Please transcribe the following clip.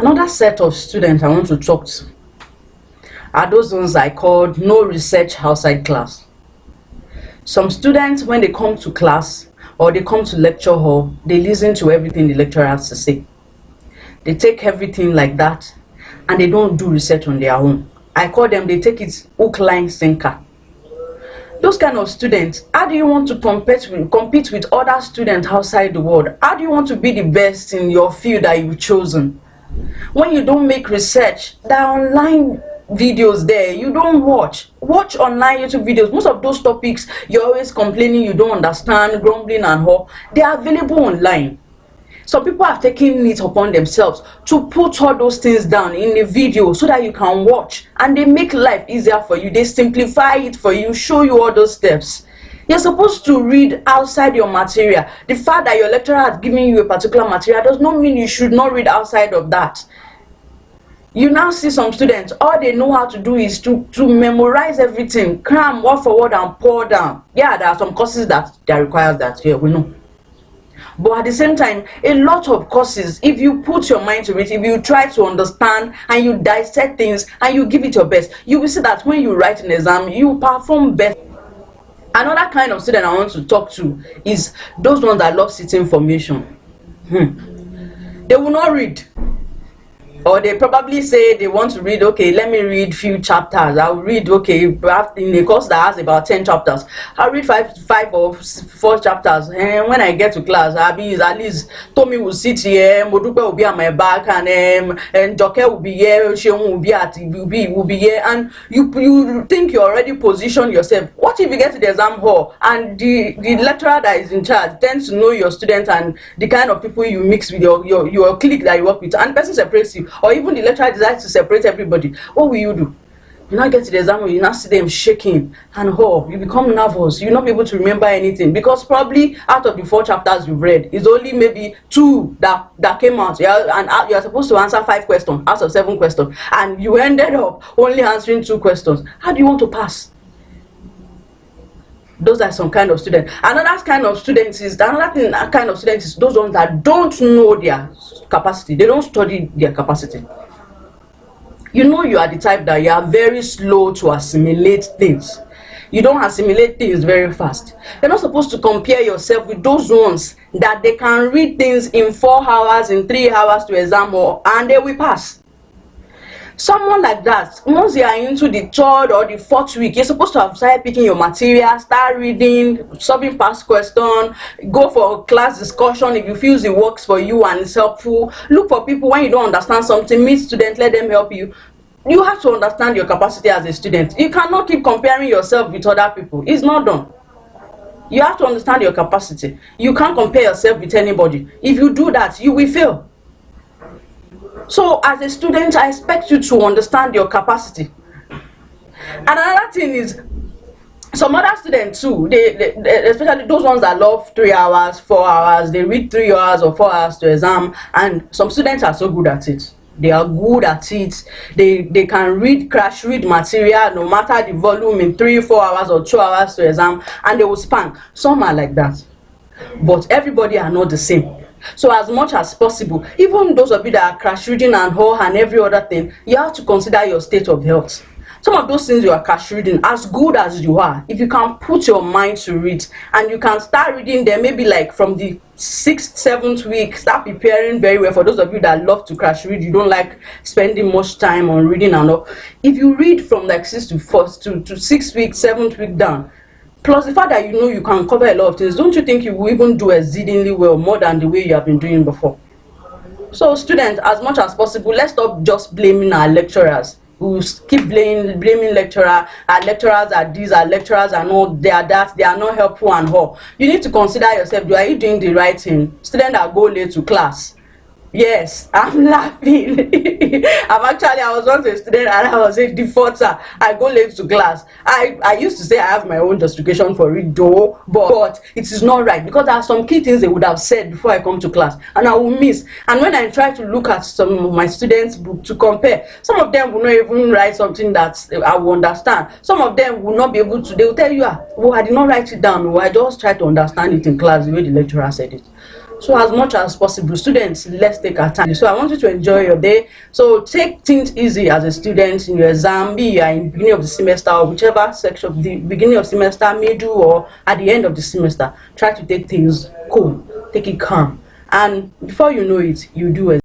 Another set of students I want to talk to are those ones I called no research outside class. Some students, when they come to class or they come to lecture hall, they listen to everything the lecturer has to say. They take everything like that and they don't do research on their own. I call them, they take it hook, line, sinker. Those kind of students, how do you want to compete with other students outside the world? How do you want to be the best in your field that you've chosen? When you don't make research, there are online videos there you don't watch online YouTube videos. Most of those topics you're always complaining you don't understand, grumbling and all, they are available online. Some people have taken it upon themselves to put all those things down in a video so that you can watch, and they make life easier for you. They simplify it for you, show you all those steps. You're supposed to read outside your material. The fact that your lecturer has given you a particular material does not mean you should not read outside of that. You now see some students, all they know how to do is to memorize everything, cram word for word and pour down. Yeah, there are some courses that requires that, yeah, we know. But at the same time, a lot of courses, if you put your mind to it, if you try to understand and you dissect things and you give it your best, you will see that when you write an exam, you perform better. Another kind of student I want to talk to is those ones that love city information. They will not read. Or they probably say they want to read, okay, let me read few chapters. I'll read, okay, in a course that has about 10 chapters, I'll read five or 4 chapters. And when I get to class, I'll be at least Tommy will sit here, Modupe will be at my back, and Joke will be here, Sheung will be here, and you think you already positioned yourself. What if you get to the exam hall and the lecturer that is in charge tends to know your students and the kind of people you mix with your clique that you work with, and the person separates you? Or even the lecturer decides to separate everybody, what will you do? You now get to the exam, you now see them shaking and you become nervous. You'll not be able to remember anything because probably out of the 4 chapters you've read, it's only maybe 2 that came out. And you're supposed to answer 5 questions out of 7 questions, and you ended up only answering 2 questions. How do you want to pass? Those are some kind of students. Another kind of students is those ones that don't know their capacity. They don't study their capacity. You know you are the type that you are very slow to assimilate things. You don't assimilate things very fast. You're not supposed to compare yourself with those ones that they can read things in 4 hours, in 3 hours to exam hall, and they will pass. Someone like that, once you are into the 3rd or the 4th week, you're supposed to have started picking your material, start reading, solving past questions, go for a class discussion if you feel it works for you and it's helpful. Look for people when you don't understand something, meet students, let them help you. You have to understand your capacity as a student. You cannot keep comparing yourself with other people. It's not done. You have to understand your capacity. You can't compare yourself with anybody. If you do that, you will fail. So as a student, I expect you to understand your capacity. And another thing is, some other students too, they especially those ones that love 3 hours, 4 hours, they read 3 hours or 4 hours to exam, and some students are so good at it. They are good at it. They can crash read material no matter the volume in 3, 4 hours or 2 hours to exam, and they will spank. Some are like that, but everybody are not the same. So as much as possible, even those of you that are crash reading and every other thing, you have to consider your state of health. Some of those things you are crash reading, as good as you are, if you can put your mind to read and you can start reading them, maybe like from the 6th, 7th week, start preparing very well. For those of you that love to crash read, you don't like spending much time on reading and all, if you read from like 6th to 4th to 6th week, 7th week down, plus the fact that you know you can cover a lot of things, don't you think you will even do exceedingly well, more than the way you have been doing before? So students, as much as possible, let's stop just blaming our lecturers. We keep blaming lecturer. Our lecturers are these, our lecturers are not, they are that, they are not helpful and all. You need to consider yourself, are you doing the right thing? Students that go late to class. Yes, I'm laughing. I was once a student and I was a defaulter. I go late to class. I used to say I have my own justification for it though, but it is not right because there are some key things they would have said before I come to class and I will miss. And when I try to look at some of my students' book to compare, some of them will not even write something that I will understand. Some of them will not be able to. They will tell you, well, I did not write it down. Or I just try to understand it in class the way the lecturer said it. So as much as possible, students, let's take our time. So I want you to enjoy your day. So take things easy as a student in your exam, be you are in the beginning of the semester or whichever section, the beginning of semester, middle, or at the end of the semester. Try to take things cool, take it calm. And before you know it, you do